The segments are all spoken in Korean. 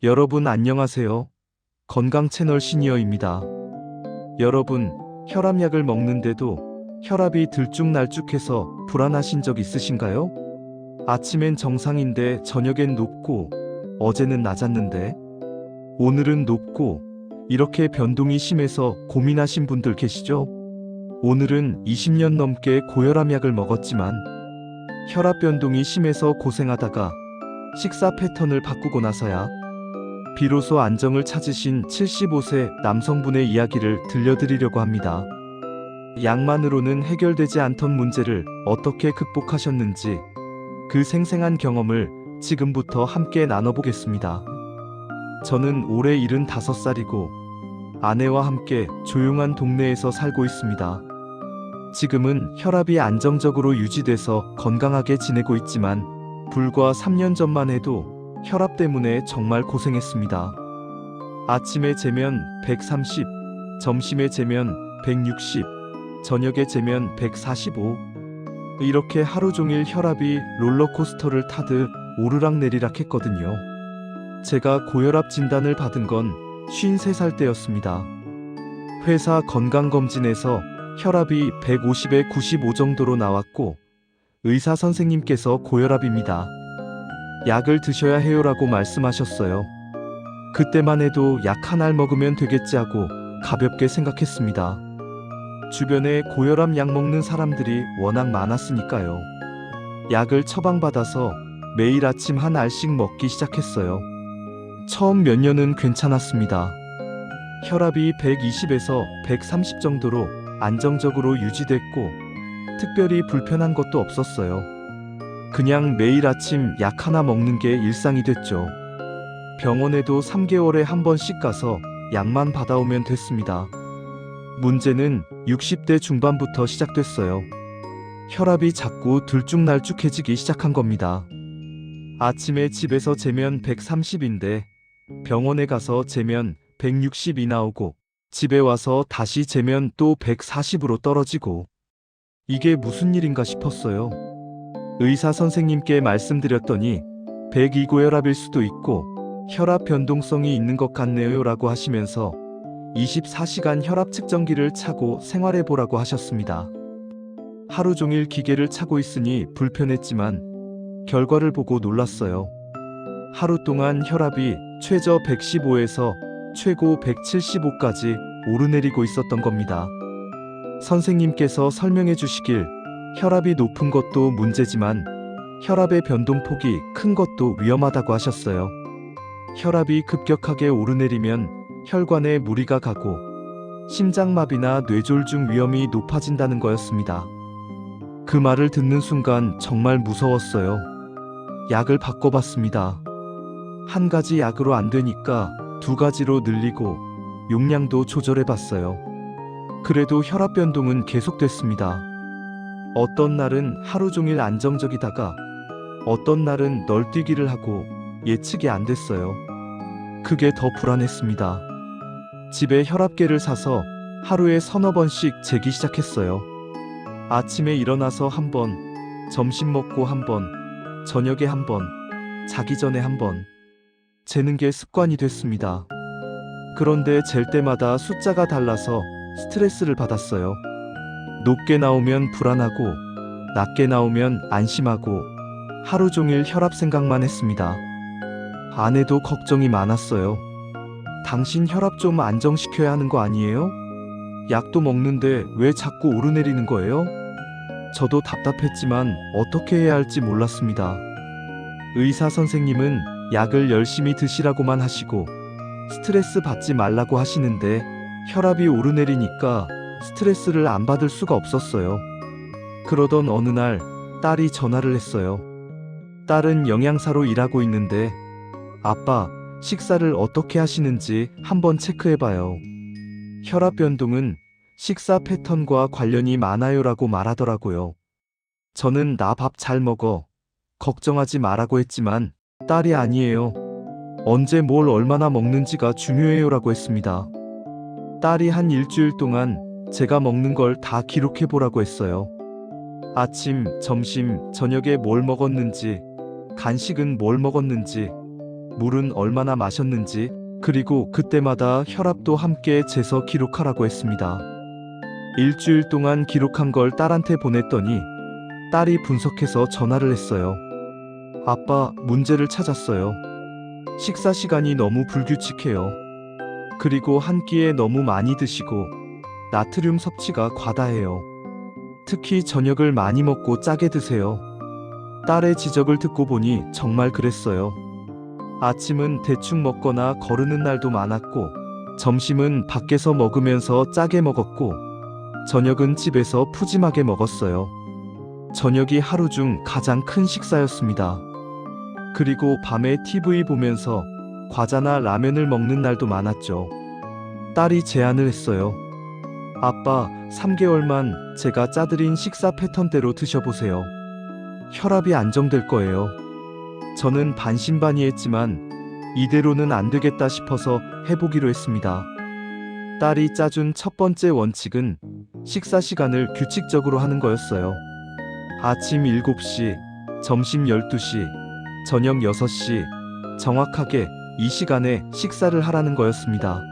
여러분 안녕하세요. 건강 채널 시니어입니다. 여러분, 혈압약을 먹는데도 혈압이 들쭉날쭉해서 불안하신 적 있으신가요? 아침엔 정상인데 저녁엔 높고 어제는 낮았는데 오늘은 높고 이렇게 변동이 심해서 고민하신 분들 계시죠? 오늘은 20년 넘게 고혈압약을 먹었지만 혈압 변동이 심해서 고생하다가 식사 패턴을 바꾸고 나서야 비로소 안정을 찾으신 75세 남성분의 이야기를 들려드리려고 합니다. 약만으로는 해결되지 않던 문제를 어떻게 극복하셨는지 그 생생한 경험을 지금부터 함께 나눠보겠습니다. 저는 올해 75살이고 아내와 함께 조용한 동네에서 살고 있습니다. 지금은 혈압이 안정적으로 유지돼서 건강하게 지내고 있지만 불과 3년 전만 해도 혈압 때문에 정말 고생했습니다. 아침에 재면 130, 점심에 재면 160, 저녁에 재면 145. 이렇게 하루 종일 혈압이 롤러코스터를 타듯 오르락내리락 했거든요. 제가 고혈압 진단을 받은 건 53살 때였습니다. 회사 건강검진에서 혈압이 150에 95 정도로 나왔고 의사 선생님께서 고혈압입니다. 약을 드셔야 해요라고 말씀하셨어요. 그때만 해도 약 한 알 먹으면 되겠지 하고 가볍게 생각했습니다. 주변에 고혈압 약 먹는 사람들이 워낙 많았으니까요. 약을 처방받아서 매일 아침 한 알씩 먹기 시작했어요. 처음 몇 년은 괜찮았습니다. 혈압이 120에서 130 정도로 안정적으로 유지됐고 특별히 불편한 것도 없었어요. 그냥 매일 아침 약 하나 먹는 게 일상이 됐죠. 병원에도 3개월에 한 번씩 가서 약만 받아오면 됐습니다. 문제는 60대 중반부터 시작됐어요. 혈압이 자꾸 들쭉날쭉해지기 시작한 겁니다. 아침에 집에서 재면 130인데 병원에 가서 재면 160이 나오고 집에 와서 다시 재면 또 140으로 떨어지고 이게 무슨 일인가 싶었어요. 의사 선생님께 말씀드렸더니 102고혈압일 수도 있고 혈압 변동성이 있는 것 같네요 라고 하시면서 24시간 혈압 측정기를 차고 생활해보라고 하셨습니다. 하루 종일 기계를 차고 있으니 불편했지만 결과를 보고 놀랐어요. 하루 동안 혈압이 최저 115에서 최고 175까지 오르내리고 있었던 겁니다. 선생님께서 설명해 주시길 혈압이 높은 것도 문제지만 혈압의 변동폭이 큰 것도 위험하다고 하셨어요. 혈압이 급격하게 오르내리면 혈관에 무리가 가고 심장마비나 뇌졸중 위험이 높아진다는 거였습니다. 그 말을 듣는 순간 정말 무서웠어요. 약을 바꿔봤습니다. 한 가지 약으로 안 되니까 두 가지로 늘리고 용량도 조절해봤어요. 그래도 혈압 변동은 계속됐습니다. 어떤 날은 하루 종일 안정적이다가 어떤 날은 널뛰기를 하고 예측이 안 됐어요. 그게 더 불안했습니다. 집에 혈압계를 사서 하루에 서너 번씩 재기 시작했어요. 아침에 일어나서 한 번, 점심 먹고 한 번, 저녁에 한 번, 자기 전에 한 번 재는 게 습관이 됐습니다. 그런데 잴 때마다 숫자가 달라서 스트레스를 받았어요. 높게 나오면 불안하고 낮게 나오면 안심하고 하루 종일 혈압 생각만 했습니다. 아내도 걱정이 많았어요. 당신 혈압 좀 안정시켜야 하는 거 아니에요? 약도 먹는데 왜 자꾸 오르내리는 거예요? 저도 답답했지만 어떻게 해야 할지 몰랐습니다. 의사 선생님은 약을 열심히 드시라고만 하시고 스트레스 받지 말라고 하시는데 혈압이 오르내리니까 스트레스를 안 받을 수가 없었어요. 그러던 어느 날 딸이 전화를 했어요. 딸은 영양사로 일하고 있는데 아빠, 식사를 어떻게 하시는지 한번 체크해봐요. 혈압 변동은 식사 패턴과 관련이 많아요라고 말하더라고요. 저는 나 밥 잘 먹어. 걱정하지 말라고 했지만 딸이 아니에요. 언제 뭘 얼마나 먹는지가 중요해요라고 했습니다. 딸이 한 일주일 동안 제가 먹는 걸 다 기록해보라고 했어요. 아침, 점심, 저녁에 뭘 먹었는지, 간식은 뭘 먹었는지, 물은 얼마나 마셨는지, 그리고 그때마다 혈압도 함께 재서 기록하라고 했습니다. 일주일 동안 기록한 걸 딸한테 보냈더니 딸이 분석해서 전화를 했어요. 아빠, 문제를 찾았어요. 식사 시간이 너무 불규칙해요. 그리고 한 끼에 너무 많이 드시고 나트륨 섭취가 과다해요. 특히 저녁을 많이 먹고 짜게 드세요. 딸의 지적을 듣고 보니 정말 그랬어요. 아침은 대충 먹거나 거르는 날도 많았고, 점심은 밖에서 먹으면서 짜게 먹었고, 저녁은 집에서 푸짐하게 먹었어요. 저녁이 하루 중 가장 큰 식사였습니다. 그리고 밤에 TV 보면서 과자나 라면을 먹는 날도 많았죠. 딸이 제안을 했어요. 아빠, 3개월만 제가 짜드린 식사 패턴대로 드셔보세요. 혈압이 안정될 거예요. 저는 반신반의했지만 이대로는 안 되겠다 싶어서 해보기로 했습니다. 딸이 짜준 첫 번째 원칙은 식사 시간을 규칙적으로 하는 거였어요. 아침 7시, 점심 12시, 저녁 6시, 정확하게 이 시간에 식사를 하라는 거였습니다.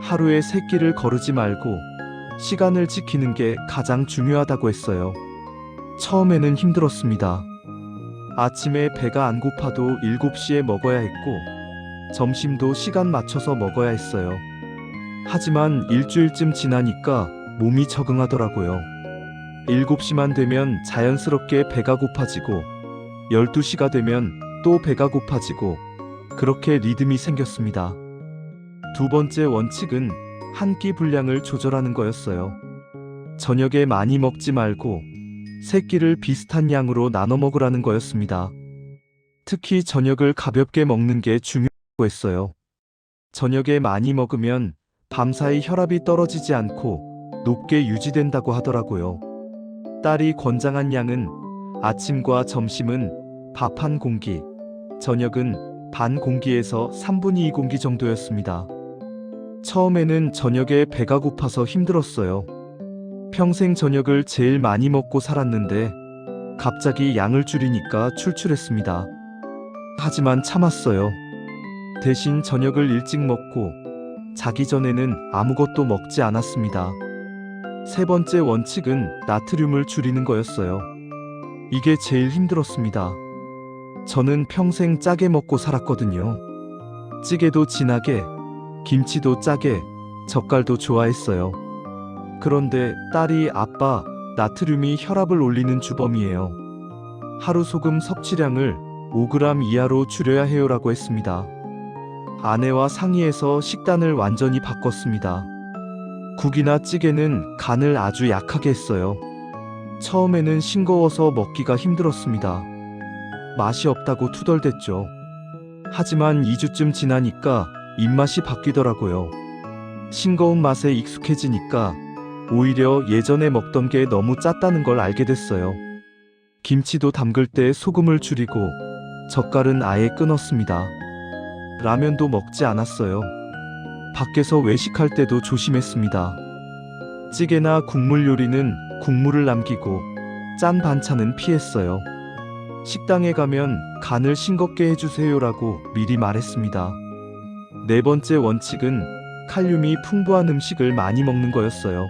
하루에 3끼를 거르지 말고 시간을 지키는 게 가장 중요하다고 했어요. 처음에는 힘들었습니다. 아침에 배가 안 고파도 7시에 먹어야 했고, 점심도 시간 맞춰서 먹어야 했어요. 하지만 일주일쯤 지나니까 몸이 적응하더라고요. 7시만 되면 자연스럽게 배가 고파지고, 12시가 되면 또 배가 고파지고, 그렇게 리듬이 생겼습니다. 두 번째 원칙은 한 끼 분량을 조절하는 거였어요. 저녁에 많이 먹지 말고 3끼를 비슷한 양으로 나눠 먹으라는 거였습니다. 특히 저녁을 가볍게 먹는 게 중요하다고 했어요. 저녁에 많이 먹으면 밤사이 혈압이 떨어지지 않고 높게 유지된다고 하더라고요. 딸이 권장한 양은 아침과 점심은 밥 한 공기, 저녁은 반 공기에서 3분의 2 공기 정도였습니다. 처음에는 저녁에 배가 고파서 힘들었어요. 평생 저녁을 제일 많이 먹고 살았는데 갑자기 양을 줄이니까 출출했습니다. 하지만 참았어요. 대신 저녁을 일찍 먹고 자기 전에는 아무것도 먹지 않았습니다. 세 번째 원칙은 나트륨을 줄이는 거였어요. 이게 제일 힘들었습니다. 저는 평생 짜게 먹고 살았거든요. 찌개도 진하게, 김치도 짜게, 젓갈도 좋아했어요. 그런데 딸이 아빠, 나트륨이 혈압을 올리는 주범이에요. 하루 소금 섭취량을 5g 이하로 줄여야 해요라고 했습니다. 아내와 상의해서 식단을 완전히 바꿨습니다. 국이나 찌개는 간을 아주 약하게 했어요. 처음에는 싱거워서 먹기가 힘들었습니다. 맛이 없다고 투덜댔죠. 하지만 2주쯤 지나니까 입맛이 바뀌더라고요. 싱거운 맛에 익숙해지니까 오히려 예전에 먹던 게 너무 짰다는 걸 알게 됐어요. 김치도 담글 때 소금을 줄이고 젓갈은 아예 끊었습니다. 라면도 먹지 않았어요. 밖에서 외식할 때도 조심했습니다. 찌개나 국물 요리는 국물을 남기고 짠 반찬은 피했어요. 식당에 가면 간을 싱겁게 해주세요라고 미리 말했습니다. 네 번째 원칙은 칼륨이 풍부한 음식을 많이 먹는 거였어요.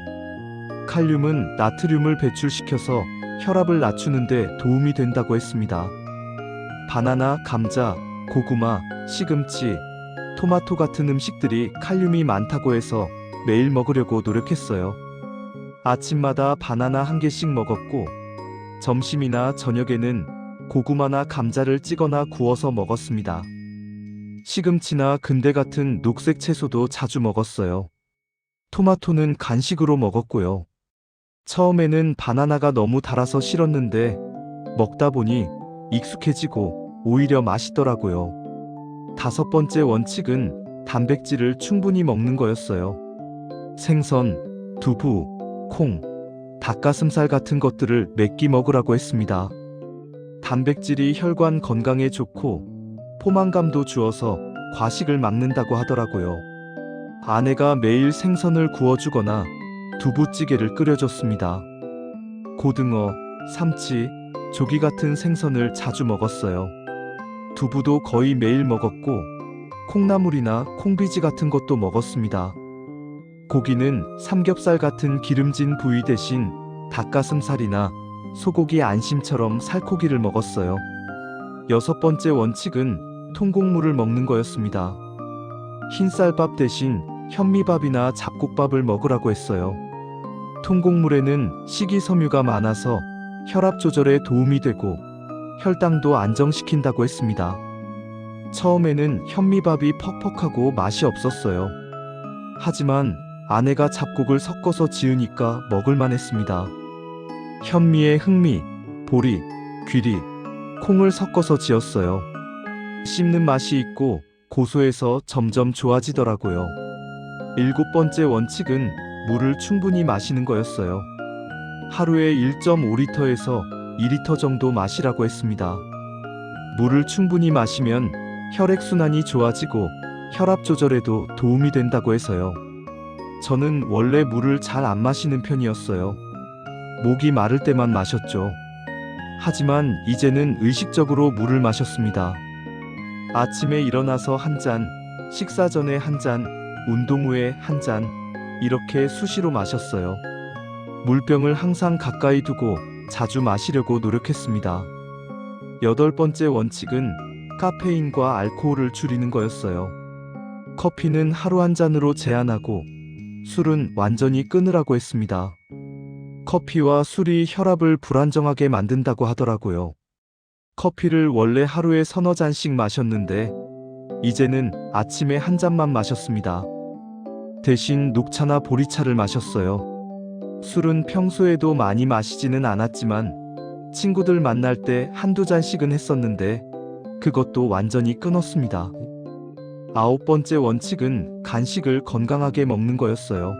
칼륨은 나트륨을 배출시켜서 혈압을 낮추는데 도움이 된다고 했습니다. 바나나, 감자, 고구마, 시금치, 토마토 같은 음식들이 칼륨이 많다고 해서 매일 먹으려고 노력했어요. 아침마다 바나나 1개씩 먹었고, 점심이나 저녁에는 고구마나 감자를 찌거나 구워서 먹었습니다. 시금치나 근대 같은 녹색 채소도 자주 먹었어요. 토마토는 간식으로 먹었고요. 처음에는 바나나가 너무 달아서 싫었는데 먹다 보니 익숙해지고 오히려 맛있더라고요. 다섯 번째 원칙은 단백질을 충분히 먹는 거였어요. 생선, 두부, 콩, 닭가슴살 같은 것들을 몇 끼 먹으라고 했습니다. 단백질이 혈관 건강에 좋고 포만감도 주어서 과식을 막는다고 하더라고요. 아내가 매일 생선을 구워주거나 두부찌개를 끓여줬습니다. 고등어, 삼치, 조기 같은 생선을 자주 먹었어요. 두부도 거의 매일 먹었고 콩나물이나 콩비지 같은 것도 먹었습니다. 고기는 삼겹살 같은 기름진 부위 대신 닭가슴살이나 소고기 안심처럼 살코기를 먹었어요. 여섯 번째 원칙은 통곡물을 먹는 거였습니다. 흰쌀밥 대신 현미밥이나 잡곡밥을 먹으라고 했어요. 통곡물에는 식이섬유가 많아서 혈압 조절에 도움이 되고 혈당도 안정시킨다고 했습니다. 처음에는 현미밥이 퍽퍽하고 맛이 없었어요. 하지만 아내가 잡곡을 섞어서 지으니까 먹을만 했습니다. 현미에 흑미, 보리, 귀리, 콩을 섞어서 지었어요. 씹는 맛이 있고 고소해서 점점 좋아지더라고요. 일곱 번째 원칙은 물을 충분히 마시는 거였어요. 하루에 1.5리터에서 2리터 정도 마시라고 했습니다. 물을 충분히 마시면 혈액순환이 좋아지고 혈압 조절에도 도움이 된다고 해서요. 저는 원래 물을 잘 안 마시는 편이었어요. 목이 마를 때만 마셨죠. 하지만 이제는 의식적으로 물을 마셨습니다. 아침에 일어나서 한 잔, 식사 전에 한 잔, 운동 후에 한 잔, 이렇게 수시로 마셨어요. 물병을 항상 가까이 두고 자주 마시려고 노력했습니다. 여덟 번째 원칙은 카페인과 알코올을 줄이는 거였어요. 커피는 하루 한 잔으로 제한하고 술은 완전히 끊으라고 했습니다. 커피와 술이 혈압을 불안정하게 만든다고 하더라고요. 커피를 원래 하루에 서너 잔씩 마셨는데 이제는 아침에 한 잔만 마셨습니다. 대신 녹차나 보리차를 마셨어요. 술은 평소에도 많이 마시지는 않았지만 친구들 만날 때 한두 잔씩은 했었는데 그것도 완전히 끊었습니다. 아홉 번째 원칙은 간식을 건강하게 먹는 거였어요.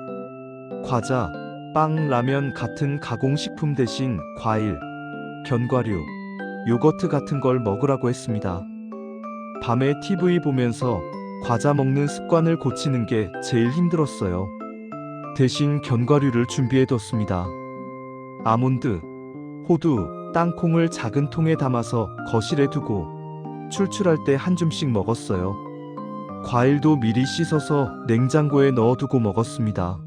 과자, 빵, 라면 같은 가공식품 대신 과일, 견과류, 요거트 같은 걸 먹으라고 했습니다. 밤에 TV 보면서 과자 먹는 습관을 고치는 게 제일 힘들었어요. 대신 견과류를 준비해뒀습니다. 아몬드, 호두, 땅콩을 작은 통에 담아서 거실에 두고 출출할 때 한 줌씩 먹었어요. 과일도 미리 씻어서 냉장고에 넣어두고 먹었습니다.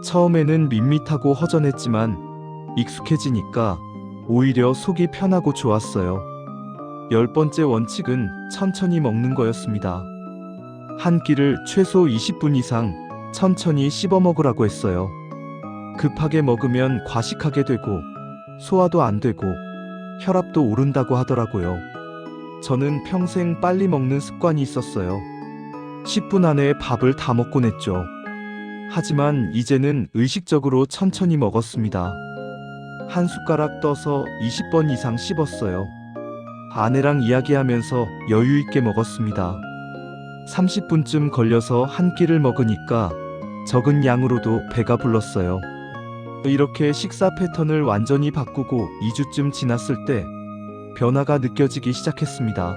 처음에는 밋밋하고 허전했지만 익숙해지니까 오히려 속이 편하고 좋았어요. 열 번째 원칙은 천천히 먹는 거였습니다. 한 끼를 최소 20분 이상 천천히 씹어 먹으라고 했어요. 급하게 먹으면 과식하게 되고 소화도 안 되고 혈압도 오른다고 하더라고요. 저는 평생 빨리 먹는 습관이 있었어요. 10분 안에 밥을 다 먹곤 했죠. 하지만 이제는 의식적으로 천천히 먹었습니다. 한 숟가락 떠서 20번 이상 씹었어요. 아내랑 이야기하면서 여유 있게 먹었습니다. 30분쯤 걸려서 한 끼를 먹으니까 적은 양으로도 배가 불렀어요. 이렇게 식사 패턴을 완전히 바꾸고 2주쯤 지났을 때 변화가 느껴지기 시작했습니다.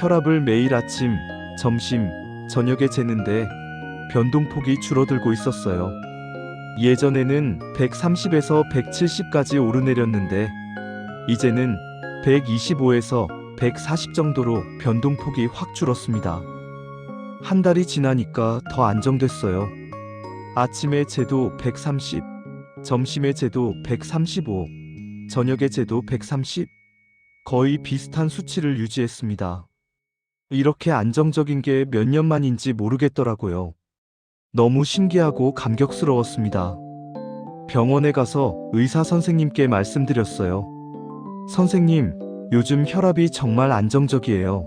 혈압을 매일 아침, 점심, 저녁에 재는데 변동폭이 줄어들고 있었어요. 예전에는 130에서 170까지 오르내렸는데 이제는 125에서 140 정도로 변동폭이 확 줄었습니다. 한 달이 지나니까 더 안정됐어요. 아침에 재도 130, 점심에 재도 135, 저녁에 재도 130, 거의 비슷한 수치를 유지했습니다. 이렇게 안정적인 게 몇 년 만인지 모르겠더라고요. 너무 신기하고 감격스러웠습니다. 병원에 가서 의사 선생님께 말씀드렸어요. 선생님, 요즘 혈압이 정말 안정적이에요.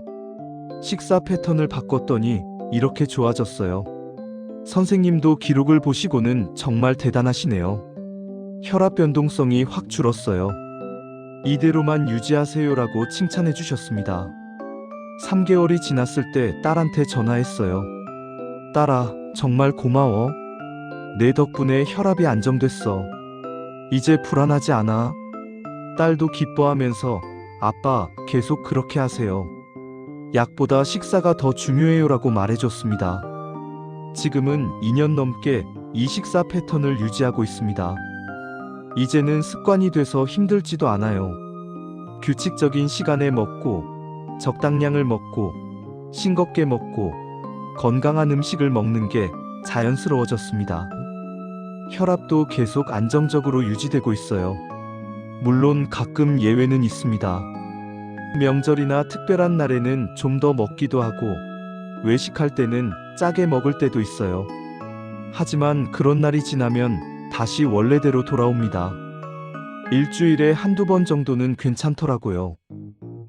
식사 패턴을 바꿨더니 이렇게 좋아졌어요. 선생님도 기록을 보시고는 정말 대단하시네요. 혈압 변동성이 확 줄었어요. 이대로만 유지하세요라고 칭찬해 주셨습니다. 3개월이 지났을 때 딸한테 전화했어요. 딸아, 정말 고마워. 내 덕분에 혈압이 안정됐어. 이제 불안하지 않아. 딸도 기뻐하면서 아빠, 계속 그렇게 하세요. 약보다 식사가 더 중요해요라고 말해줬습니다. 지금은 2년 넘게 이 식사 패턴을 유지하고 있습니다. 이제는 습관이 돼서 힘들지도 않아요. 규칙적인 시간에 먹고 적당량을 먹고 싱겁게 먹고 건강한 음식을 먹는 게 자연스러워졌습니다. 혈압도 계속 안정적으로 유지되고 있어요. 물론 가끔 예외는 있습니다. 명절이나 특별한 날에는 좀 더 먹기도 하고 외식할 때는 짜게 먹을 때도 있어요. 하지만 그런 날이 지나면 다시 원래대로 돌아옵니다. 일주일에 한두 번 정도는 괜찮더라고요.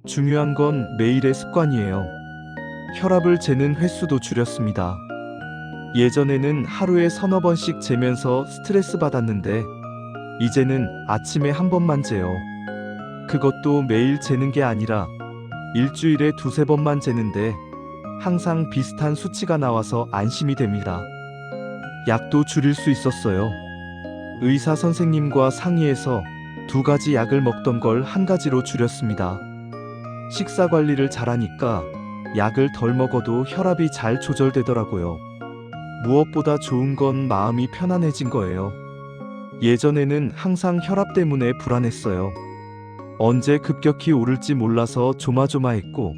중요한 건 매일의 습관이에요. 혈압을 재는 횟수도 줄였습니다. 예전에는 하루에 서너 번씩 재면서 스트레스 받았는데 이제는 아침에 한 번만 재요. 그것도 매일 재는 게 아니라 일주일에 두세 번만 재는데 항상 비슷한 수치가 나와서 안심이 됩니다. 약도 줄일 수 있었어요. 의사 선생님과 상의해서 2가지 약을 먹던 걸 1가지로 줄였습니다. 식사 관리를 잘하니까 약을 덜 먹어도 혈압이 잘 조절되더라고요. 무엇보다 좋은 건 마음이 편안해진 거예요. 예전에는 항상 혈압 때문에 불안했어요. 언제 급격히 오를지 몰라서 조마조마했고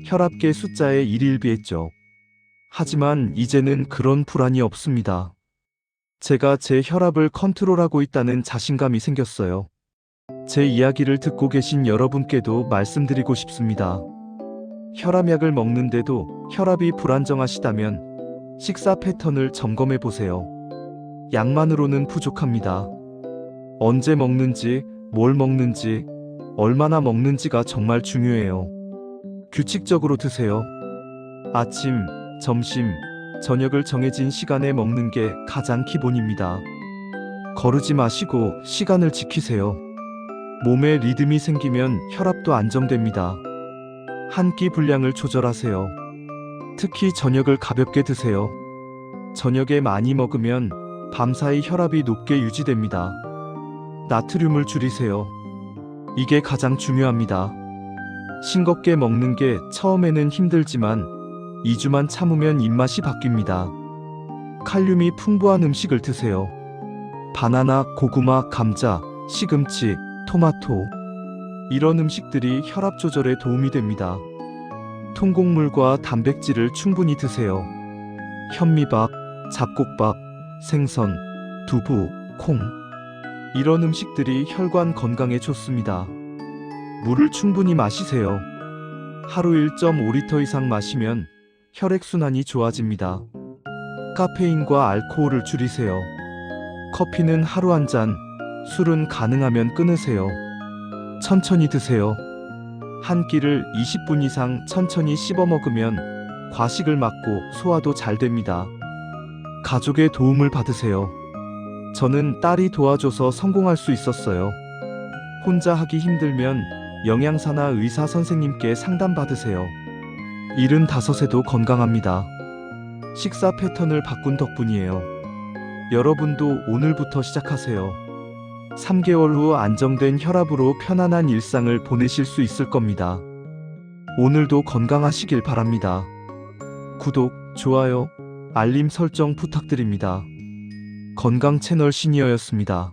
혈압계 숫자에 일일비했죠. 하지만 이제는 그런 불안이 없습니다. 제가 제 혈압을 컨트롤하고 있다는 자신감이 생겼어요. 제 이야기를 듣고 계신 여러분께도 말씀드리고 싶습니다. 혈압약을 먹는데도 혈압이 불안정하시다면 식사 패턴을 점검해 보세요. 약만으로는 부족합니다. 언제 먹는지, 뭘 먹는지, 얼마나 먹는지가 정말 중요해요. 규칙적으로 드세요. 아침, 점심, 저녁을 정해진 시간에 먹는 게 가장 기본입니다. 거르지 마시고 시간을 지키세요. 몸에 리듬이 생기면 혈압도 안정됩니다. 한 끼 분량을 조절하세요. 특히 저녁을 가볍게 드세요. 저녁에 많이 먹으면 밤사이 혈압이 높게 유지됩니다. 나트륨을 줄이세요. 이게 가장 중요합니다. 싱겁게 먹는 게 처음에는 힘들지만 2주만 참으면 입맛이 바뀝니다. 칼륨이 풍부한 음식을 드세요. 바나나, 고구마, 감자, 시금치, 토마토. 이런 음식들이 혈압 조절에 도움이 됩니다. 통곡물과 단백질을 충분히 드세요. 현미밥, 잡곡밥, 생선, 두부, 콩. 이런 음식들이 혈관 건강에 좋습니다. 물을 충분히 마시세요. 하루 1.5리터 이상 마시면 혈액순환이 좋아집니다. 카페인과 알코올을 줄이세요. 커피는 하루 한 잔, 술은 가능하면 끊으세요. 천천히 드세요. 한 끼를 20분 이상 천천히 씹어 먹으면 과식을 막고 소화도 잘 됩니다. 가족의 도움을 받으세요. 저는 딸이 도와줘서 성공할 수 있었어요. 혼자 하기 힘들면 영양사나 의사 선생님께 상담받으세요. 75에도 건강합니다. 식사 패턴을 바꾼 덕분이에요. 여러분도 오늘부터 시작하세요. 3개월 후 안정된 혈압으로 편안한 일상을 보내실 수 있을 겁니다. 오늘도 건강하시길 바랍니다. 구독, 좋아요, 알림 설정 부탁드립니다. 건강 채널 시니어였습니다.